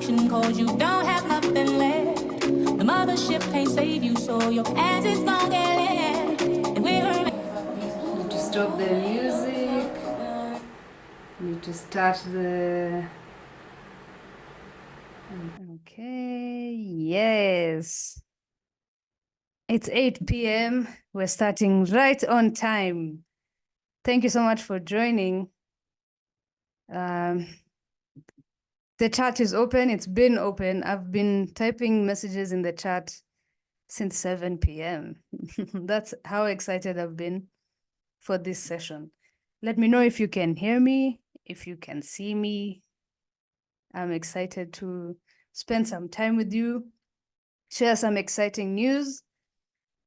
destruction, cause you don't have nothing left. The mothership can't save you, so your ass is gonna get left. And we're Need to stop the music. Need to start the... Okay, yes. It's 8 p.m. We're starting right on time. Thank you so much for joining. The chat is open. It's been open. I've been typing messages in the chat since 7 p.m. That's how excited I've been for this session. Let me know if you can hear me, if you can see me. I'm excited to spend some time with you, share some exciting news,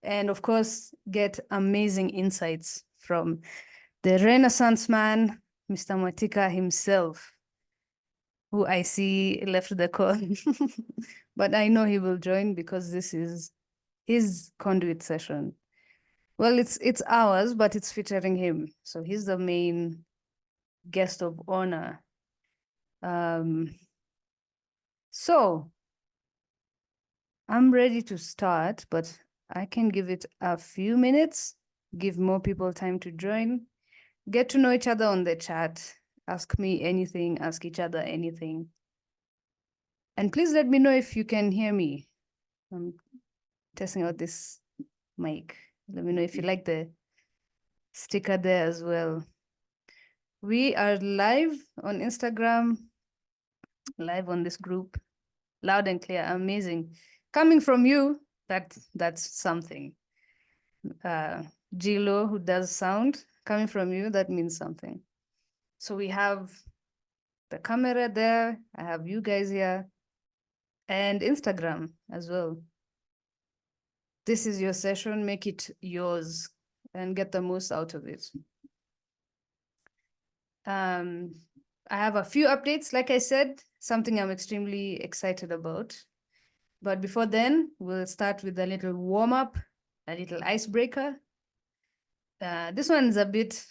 and of course, get amazing insights from the Renaissance man, Mr. Mwatika himself, who I see left the call. But I know he will join because this is his Conduit session. Well, it's ours, but it's featuring him. So he's the main guest of honor. So I'm ready to start, but I can give it a few minutes, give more people time to join, get to know each other on the chat, ask me anything, ask each other anything. And please let me know if you can hear me. I'm testing out this mic. Let me know if you like the sticker there as well. We are live on Instagram, live on this group, loud and clear, amazing. Coming from you, that's something. Gilo, who does sound, coming from you, that means something. So we have the camera there, I have you guys here, and Instagram as well. This is your session, make it yours and get the most out of it. I have a few updates, like I said, something I'm extremely excited about. But before then, we'll start with a little warm up, a little icebreaker. This one's a bit,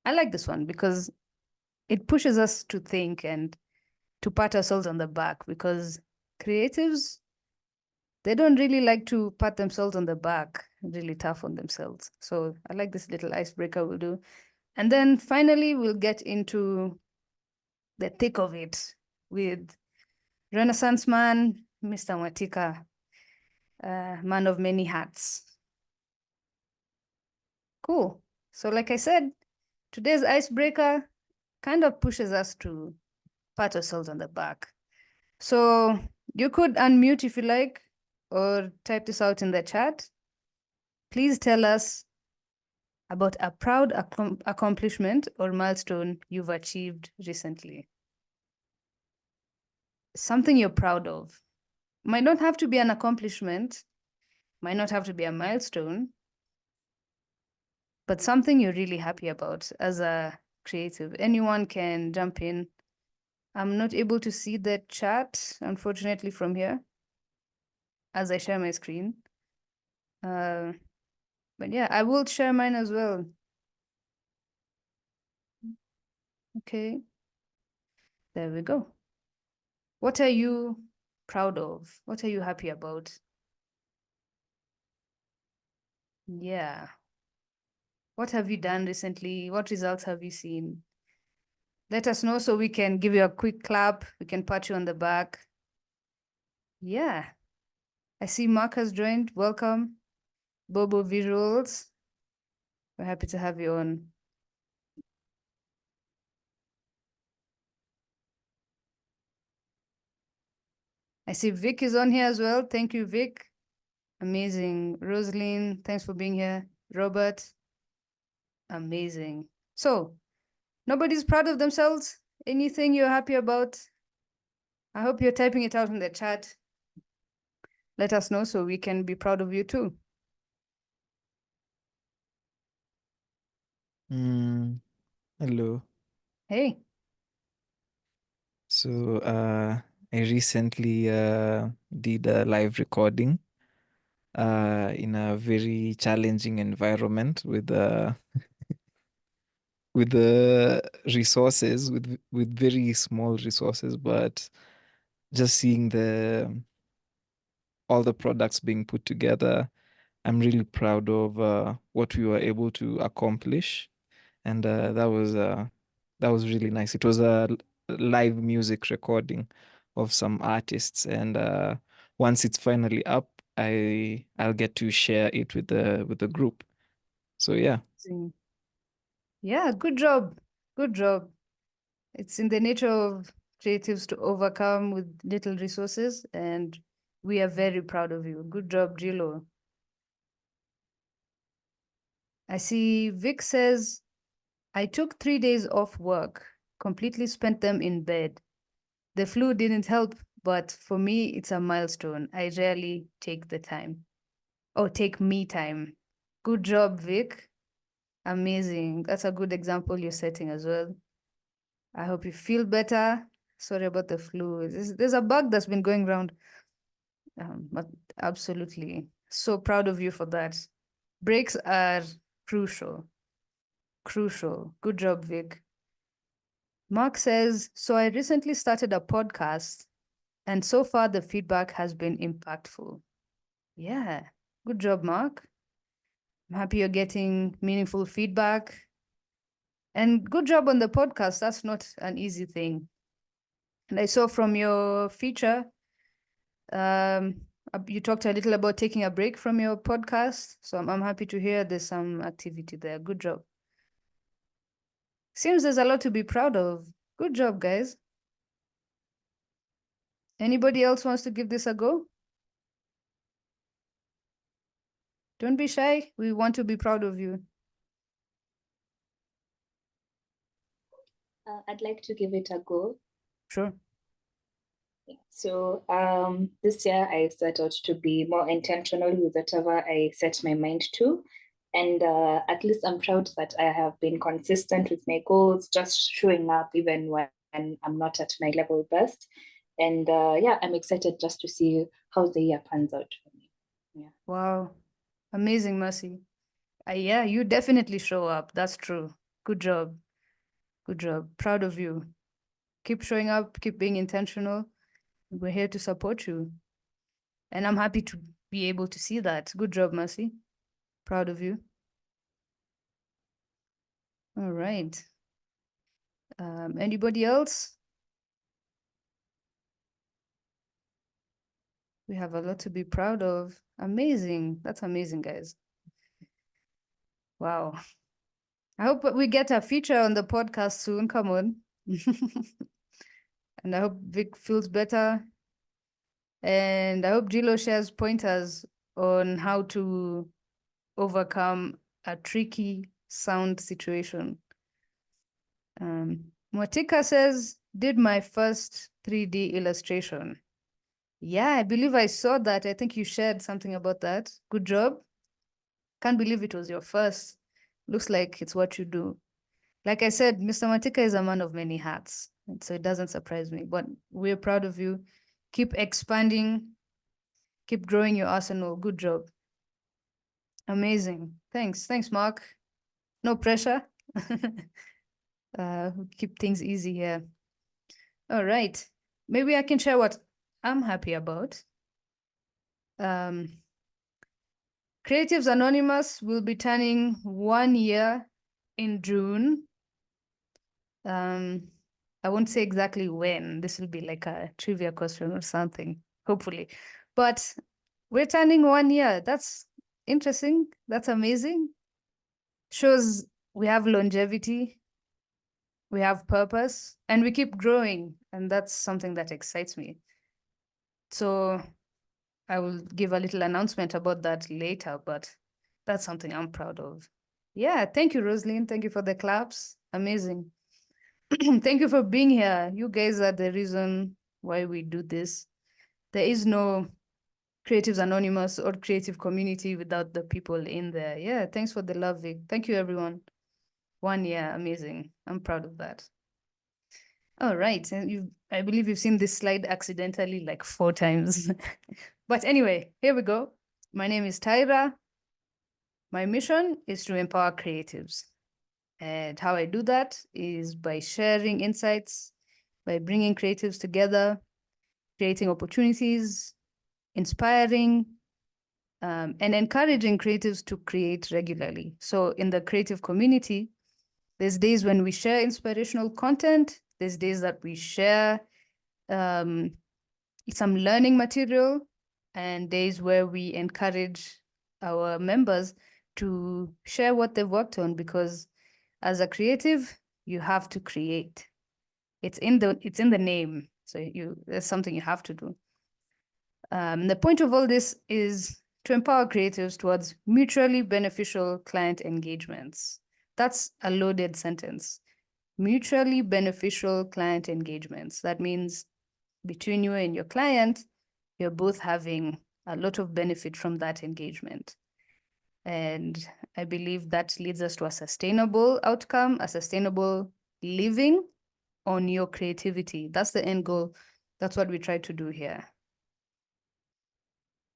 I like this one because it pushes us to think and to pat ourselves on the back, because creatives, they don't really like to pat themselves on the back, really tough on themselves. So I like this little icebreaker we'll do. And then finally, we'll get into the thick of it with Renaissance man, Mr. Mwatika, man of many hats. Cool. So like I said, today's icebreaker kind of pushes us to pat ourselves on the back. So you could unmute if you like, or type this out in the chat. Please tell us about a proud accomplishment or milestone you've achieved recently. Something you're proud of. Might not have to be an accomplishment, might not have to be a milestone, but something you're really happy about as a creative. Anyone can jump in. I'm not able to see the chat, unfortunately, from here as I share my screen. But yeah, I will share mine as well. Okay, there we go. What are you proud of? What are you happy about? Yeah. What have you done recently? What results have you seen? Let us know so we can give you a quick clap. We can pat you on the back. Yeah. I see Mark has joined. Welcome. Bobo Visuals. We're happy to have you on. I see Vic is on here as well. Thank you, Vic. Amazing. Rosaline, thanks for being here. Robert, amazing. So, nobody's proud of themselves? Anything you're happy about? I hope you're typing it out in the chat. Let us know so we can be proud of you too. Hello. Hey. So I recently did a live recording in a very challenging environment with the resources, with very small resources, but just seeing all the products being put together. I'm really proud of what we were able to accomplish, and that was really nice. It was a live music recording of some artists, and once it's finally up, I'll get to share it with the group. So yeah. Yeah, good job. Good job. It's in the nature of creatives to overcome with little resources, and we are very proud of you. Good job, Gilo. I see Vic says, I took 3 days off work, completely spent them in bed. The flu didn't help, but for me, it's a milestone. I rarely take the time. Oh, take me time. Good job, Vic. Amazing. That's a good example you're setting as well. I hope you feel better. Sorry about the flu. There's a bug that's been going around. But absolutely. So proud of you for that. Breaks are crucial. Crucial. Good job, Vic. Mark says, so I recently started a podcast, and so far the feedback has been impactful. Yeah. Good job, Mark. I'm happy you're getting meaningful feedback. And good job on the podcast. That's not an easy thing. And I saw from your feature, you talked a little about taking a break from your podcast. So I'm happy to hear there's some activity there. Good job. Seems there's a lot to be proud of. Good job, guys. Anybody else wants to give this a go? Don't be shy. We want to be proud of you. I'd like to give it a go. Sure. So this year I set out to be more intentional with whatever I set my mind to. And at least I'm proud that I have been consistent with my goals, just showing up even when I'm not at my level best. And yeah, I'm excited just to see how the year pans out for me. Yeah. Wow. Amazing, Mercy. Yeah, you definitely show up. That's true. Good job. Good job. Proud of you. Keep showing up, keep being intentional. We're here to support you. And I'm happy to be able to see that. Good job, Mercy. Proud of you. All right. Anybody else? We have a lot to be proud of. Amazing. That's amazing, guys. Wow. I hope we get a feature on the podcast soon. Come on. And I hope Vic feels better. And I hope Gilo shares pointers on how to overcome a tricky sound situation. Mwatika says, did my first 3D illustration. Yeah, I believe I saw that. I think you shared something about that. Good job. Can't believe it was your first. Looks like it's what you do. Like I said, Mr. Mwatika is a man of many hats, and so it doesn't surprise me, but we're proud of you. Keep expanding, keep growing your arsenal. Good job. Amazing. Thanks, Mark. No pressure. Keep things easy here. All right. Maybe I can share what I'm happy about. Creatives Anonymous will be turning 1 year in June. I won't say exactly when. This will be like a trivia question or something, hopefully. But we're turning 1 year. That's interesting. That's amazing. Shows we have longevity, we have purpose, and we keep growing. And that's something that excites me. So I will give a little announcement about that later, but that's something I'm proud of. Yeah, thank you, Rosaline. Thank you for the claps. Amazing. Thank you for being here. You guys are the reason why we do this. There is no Creatives Anonymous or creative community without the people in there. Yeah, thanks for the love, Vic. Thank you, everyone. 1 year, amazing. I'm proud of that. All right, and I believe you've seen this slide accidentally like 4 times. But anyway, here we go. My name is Tyra. My mission is to empower creatives. And how I do that is by sharing insights, by bringing creatives together, creating opportunities, inspiring, and encouraging creatives to create regularly. So in the creative community, there's days when we share inspirational content. There's days that we share some learning material, and days where we encourage our members to share what they've worked on, because as a creative, you have to create. It's in the name. So there's something you have to do. The point of all this is to empower creatives towards mutually beneficial client engagements. That's a loaded sentence. Mutually beneficial client engagements. That means between you and your client, you're both having a lot of benefit from that engagement. And I believe that leads us to a sustainable outcome, a sustainable living on your creativity. That's the end goal. That's what we try to do here.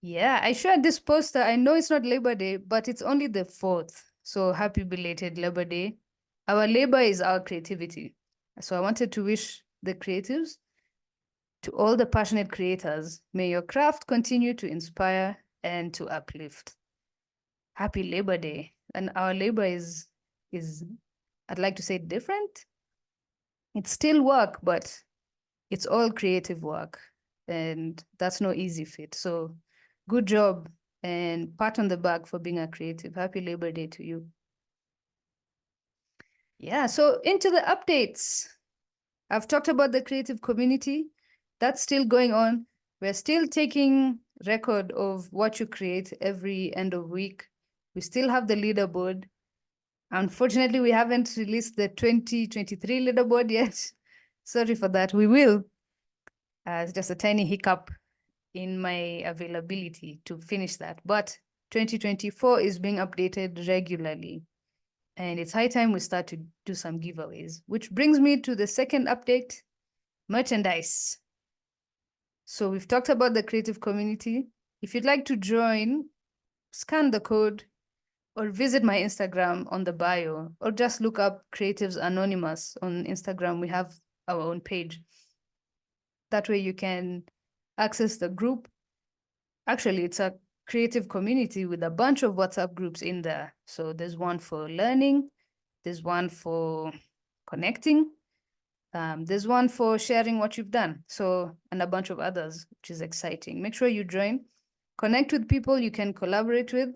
Yeah, I shared this poster. I know it's not Labor Day, but it's only the 4th. So happy belated Labor Day. Our labor is our creativity. So I wanted to wish the creatives, to all the passionate creators, may your craft continue to inspire and to uplift. Happy Labor Day. And our labor is I'd like to say different. It's still work, but it's all creative work. And that's no easy feat. So good job and pat on the back for being a creative. Happy Labor Day to you. Yeah, so into the updates. I've talked about the creative community. That's still going on. We're still taking record of what you create every end of week. We still have the leaderboard. Unfortunately, we haven't released the 2023 leaderboard yet. Sorry for that. We will. It's just a tiny hiccup in my availability to finish that. But 2024 is being updated regularly. And it's high time we start to do some giveaways, which brings me to the second update, merchandise. So we've talked about the creative community. If you'd like to join, scan the code or visit my Instagram on the bio, or just look up Creatives Anonymous on Instagram. We have our own page. That way you can access the group. Actually, it's a creative community with a bunch of WhatsApp groups in there. So there's one for learning, there's one for connecting, there's one for sharing what you've done. So, and a bunch of others, which is exciting. Make sure you join, connect with people you can collaborate with,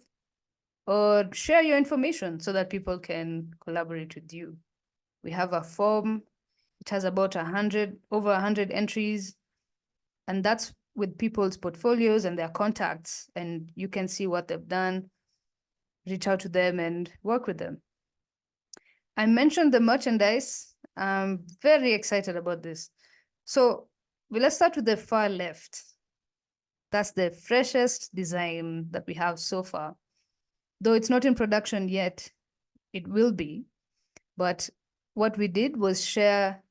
or share your information so that people can collaborate with you. We have a form. It has about over 100 entries, and that's with people's portfolios and their contacts, and you can see what they've done, reach out to them and work with them. I mentioned the merchandise. I'm very excited about this. So let's start with the far left. That's the freshest design that we have so far. Though it's not in production yet, it will be. But what we did was share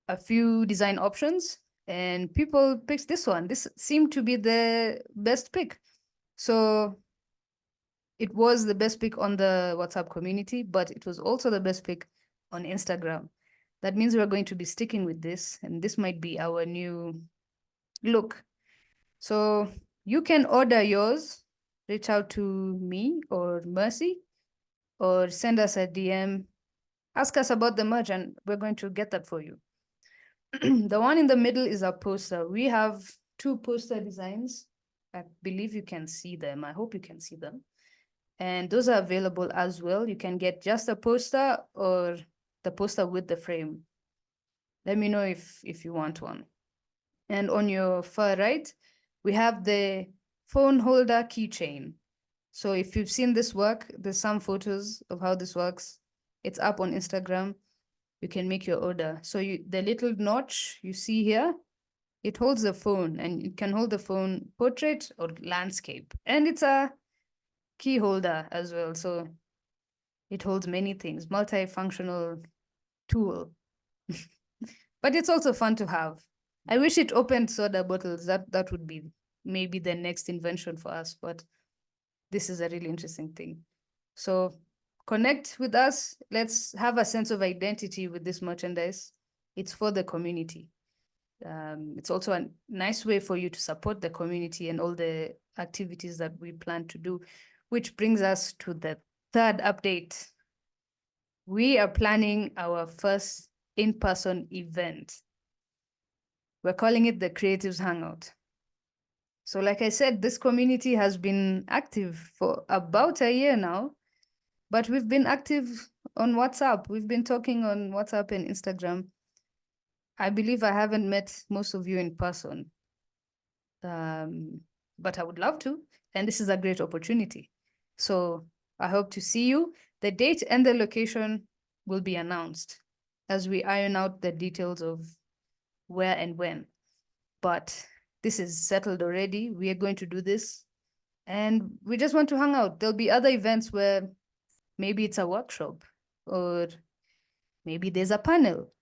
a few design options, and people picked this one. This seemed to be the best pick. So it was the best pick on the WhatsApp community, but it was also the best pick on Instagram. That means we're going to be sticking with this, and this might be our new look. So you can order yours, reach out to me or Mercy, or send us a DM, ask us about the merch, and we're going to get that for you. The one in the middle is a poster. We have 2 poster designs. I believe you can see them. I hope you can see them. And those are available as well. You can get just a poster or the poster with the frame. Let me know if you want one. And on your far right, we have the phone holder keychain. So if you've seen this work, there's some photos of how this works. It's up on Instagram. You can make your order. So the little notch you see here, it holds the phone, and you can hold the phone portrait or landscape. And it's a key holder as well. So it holds many things, multifunctional tool. But it's also fun to have. I wish it opened soda bottles. That would be maybe the next invention for us, but this is a really interesting thing. So connect with us. Let's have a sense of identity with this merchandise. It's for the community. It's also a nice way for you to support the community and all the activities that we plan to do, which brings us to the third update. We are planning our first in-person event. We're calling it the Creatives Hangout. So like I said, this community has been active for about a year now, but we've been active on WhatsApp. We've been talking on WhatsApp and Instagram. I believe I haven't met most of you in person, but I would love to, and this is a great opportunity. So I hope to see you. The date and the location will be announced as we iron out the details of where and when. But this is settled already. We are going to do this, and we just want to hang out. There'll be other events where maybe it's a workshop or maybe there's a panel.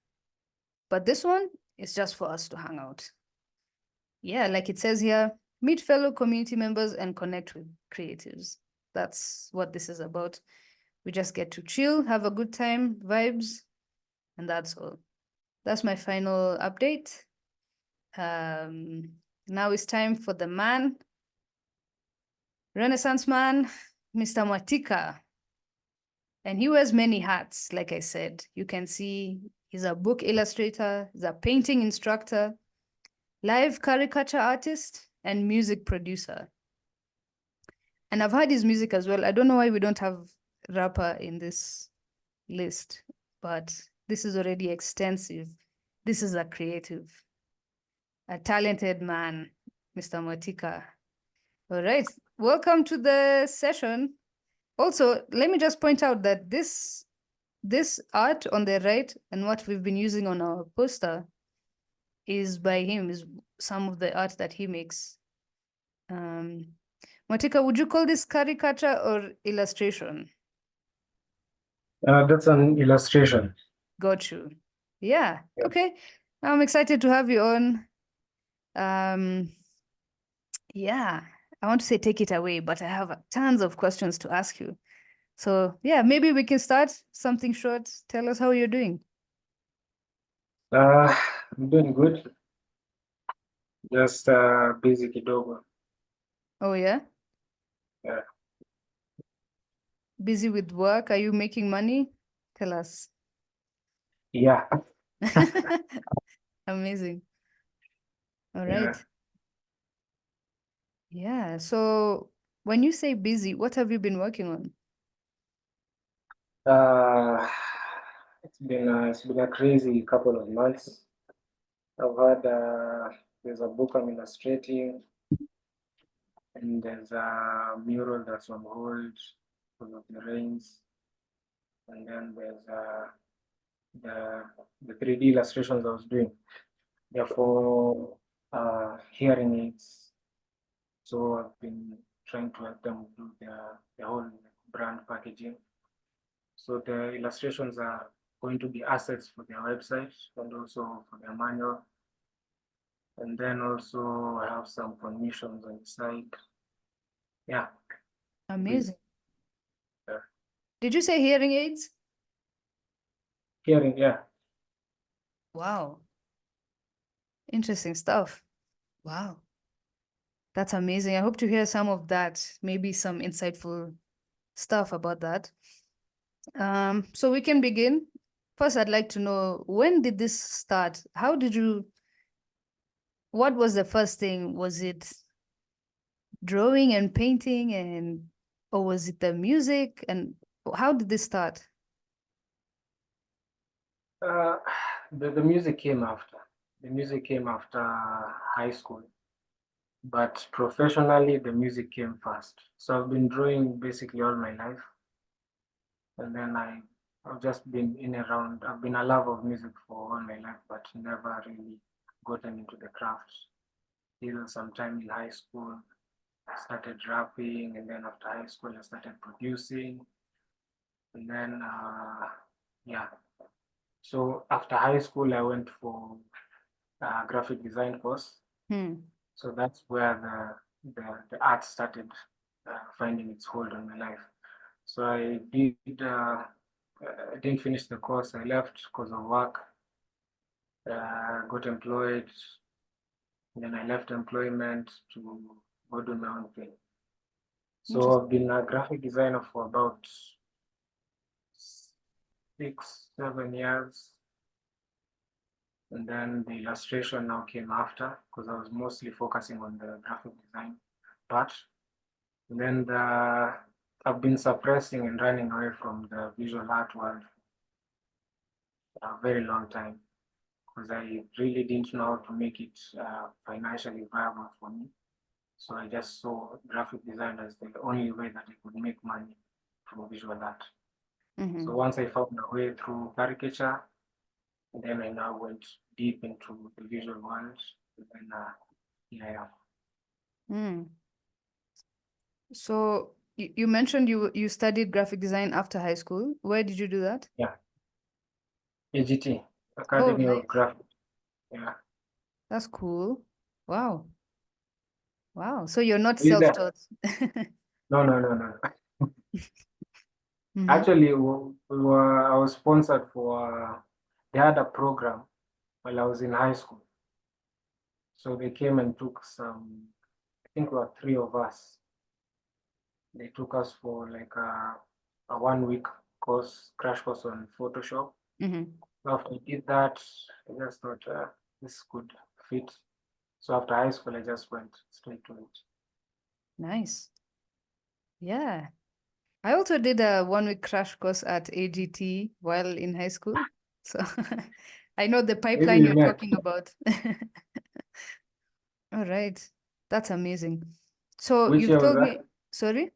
But this one is just for us to hang out. Yeah, like it says here, meet fellow community members and connect with creatives. That's what this is about. We just get to chill, have a good time, vibes, and that's all. That's my final update. Now it's time for the man, Renaissance man, Mr. Mwatika. And he wears many hats, like I said. You can see he's a book illustrator, he's a painting instructor, live caricature artist, and music producer. And I've heard his music as well. I don't know why we don't have rapper in this list, but this is already extensive. This is a creative, a talented man, Mr. Mwatika. All right, welcome to the session. Also, let me just point out that this art on the right and what we've been using on our poster is by him, is some of the art that he makes. Mwatika, would you call this caricature or illustration? That's an illustration. Got you. Yeah, okay. I'm excited to have you on. Yeah, I want to say take it away, but I have tons of questions to ask you. So yeah, maybe we can start something short. Tell us how you're doing. I'm doing good. Just busy kidogo. Oh yeah? Yeah. Busy with work? Are you making money? Tell us. Yeah. Amazing. All right. Yeah. So when you say busy, what have you been working on? It's been a crazy couple of months. I've had there's a book I'm illustrating, and there's a mural that's on hold because of the rains, and then there's the 3D illustrations I was doing. They're for hearing aids. So I've been trying to help them do their whole brand packaging. So the illustrations are going to be assets for their website and also for their manual. And then also I have some commissions on the side. Yeah. Amazing. Yeah. Did you say hearing aids? Hearing, yeah. Wow. Interesting stuff. Wow. That's amazing. I hope to hear some of that, maybe some insightful stuff about that. So we can begin. First, I'd like to know, when did this start? How did you, what was the first thing? Was it drawing and painting, and or was it the music? And how did this start? The music came after. The music came after high school. But professionally, the music came first. So I've been drawing basically all my life. And then I've just been in around, I've been a lover of music for all my life, but never really gotten into the craft. Till sometime in high school, I started rapping, and then after high school, I started producing. And then, yeah. So after high school, I went for a graphic design course. So that's where the art started finding its hold on my life. So I didn't finish the course. I left because of work. got employed. Then I left employment to go do my own thing. So I've been a graphic designer for about 6-7 years. And then the illustration now came after because I was mostly focusing on the graphic design part. And then I've been suppressing and running away from the visual art world for a very long time because I really didn't know how to make it financially viable for me. So I just saw graphic design as the only way that I could make money from visual art. Mhm. So once I found a way through caricature, then I now went deep into the visual world. And then here I am. Mm. So you mentioned you studied graphic design after high school. Where did you do that? Yeah, AGT, Oh, Academy nice. of Graphic. Yeah. That's cool. Wow. Wow. So you're not Are you there? self-taught. No. Mhm. Actually, I was sponsored for, they had a program while I was in high school. So they came and took some, I think there were 3 of us. They took us for like a 1 week course, crash course on Photoshop. Mhm. So after I did that, I just thought this could fit. So after high school, I just went straight to it. Nice. Yeah. I also did a 1 week crash course at AGT while in high school. So I know the Maybe pipeline we you're met. talking about. All right. That's amazing. So Which you've year was told me, that? sorry,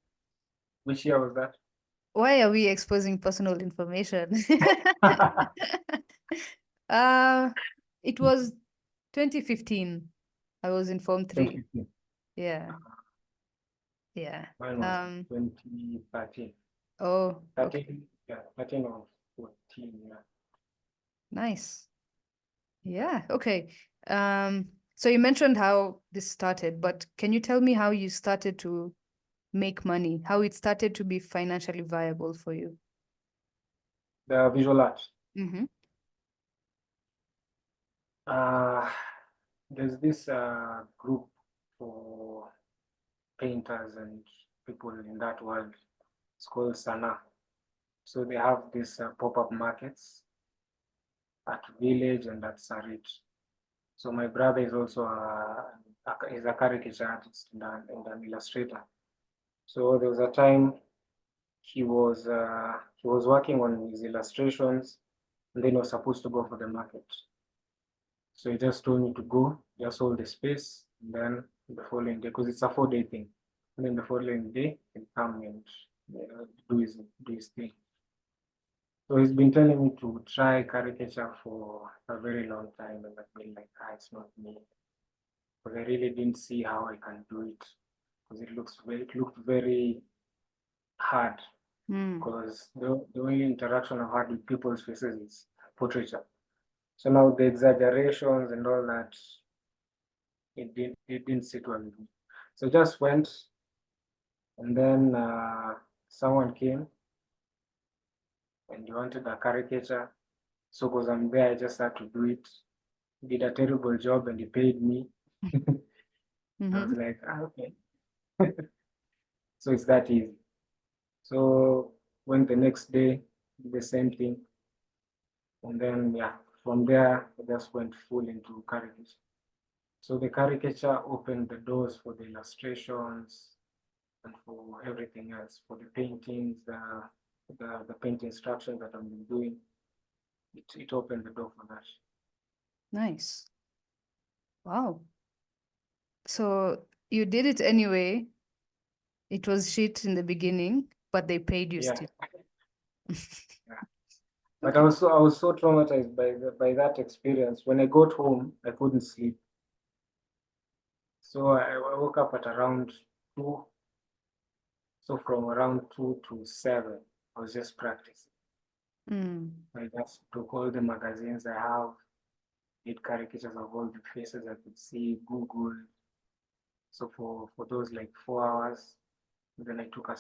Which year was that? why are we exposing personal information? It was 2015. I was in Form 3. 2015. Yeah. Yeah. Mine was 2013. Oh, okay. 13, yeah, 13 or 14, yeah. Nice. Yeah, okay. So you mentioned how this started, but can you tell me how you started to make money, how it started to be financially viable for you? The visual art. Mm-hmm. There's this group for painters and people in that world. It's called Sana. So they have these pop-up markets at Village and at Sarit. So my brother is also is a caricature artist and an illustrator. So there was a time he was working on his illustrations, and then he was supposed to go for the market. So he just told me to go, just hold the space, and then the following day, because it's a 4-day thing, and then the following day he'll come and do his thing. So he's been telling me to try caricature for a very long time, and I've been like, it's not me, because I really didn't see how I can do it, because it looked very hard. Mm. Because the only interaction I've had with people's faces is portraiture. So now the exaggerations and all that, it didn't sit well with me. So just went, and then someone came and he wanted a caricature. So because I'm there, I just had to do it. Did a terrible job and he paid me. I was Mm-hmm. like, okay. So it's that easy. So went the next day, did the same thing. And then yeah, from there I just went full into caricature. So the caricature opened the doors for the illustrations and for everything else, for the paintings, the paint instructions that I've been doing. It opened the door for that. Nice. Wow. So you did it anyway. It was shit in the beginning, but they paid you Yeah. still. Yeah. But Okay. I was so traumatized by that experience. When I got home, I couldn't sleep. So I woke up at around 2. So from around 2 to 7, I was just practicing. Mm. I just took all the magazines I have, did caricatures of all the faces I could see, Google. So for those like 4 hours, then I took a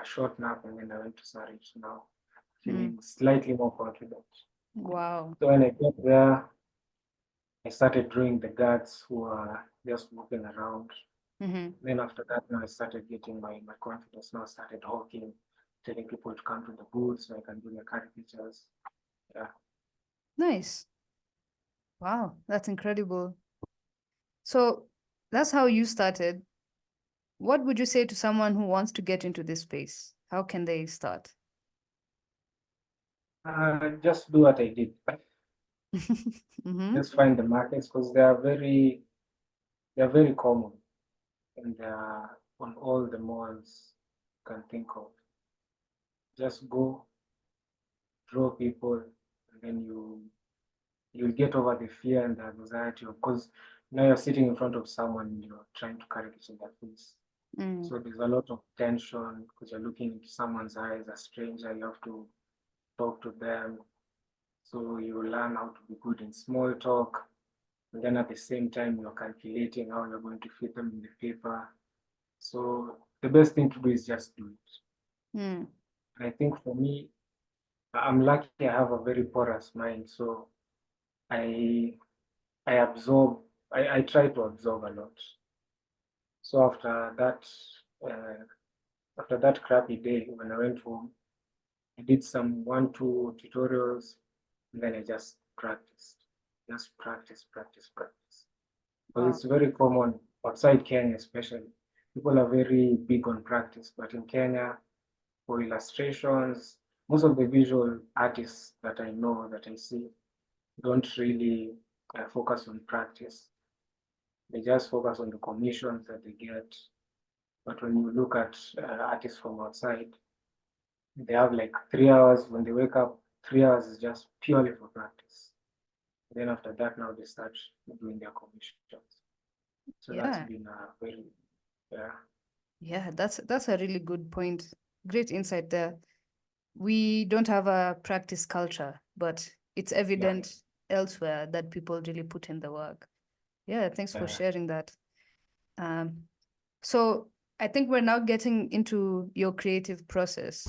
short nap and then I went to Sarich now, Mm. feeling slightly more confident. Wow. So when I got there, I started drawing the guards who are just walking around. Then after that, now I started getting my confidence. Now I started hawking, telling people to come to the booth so I can do their caricatures. Yeah. Nice. Wow, that's incredible. So that's how you started. What would you say to someone who wants to get into this space? How can they start? Just do what I did. Mm-hmm. Just find the markets because they are very common and they are on all the malls you can think of. Just go, draw people, and then you'll get over the fear and the anxiety because now you're sitting in front of someone and you're trying to caricature their face. So there's a lot of tension because you're looking into someone's eyes, a stranger, you have to talk to them. So you learn how to be good in small talk. And then at the same time, you're calculating how you're going to fit them in the paper. So the best thing to do is just do it. Mm. I think for me, I'm lucky I have a very porous mind. So I absorb, I try to absorb a lot. So after that crappy day, when I went home, I did some 1-2 tutorials, and then I just practiced. Just practice. Because it's very common outside Kenya, especially. People are very big on practice, but in Kenya, for illustrations, most of the visual artists that I know, that I see, don't really focus on practice. They just focus on the commissions that they get. But when you look at artists from outside, they have like 3 hours when they wake up. 3 hours is just purely for practice. Then after that, now they start doing their commissions. So that's Yeah. been a very, yeah. Yeah, that's a really good point. Great insight there. We don't have a practice culture, but it's evident elsewhere that people really put in the work. Yeah, thanks for sharing that. So I think we're now getting into your creative process.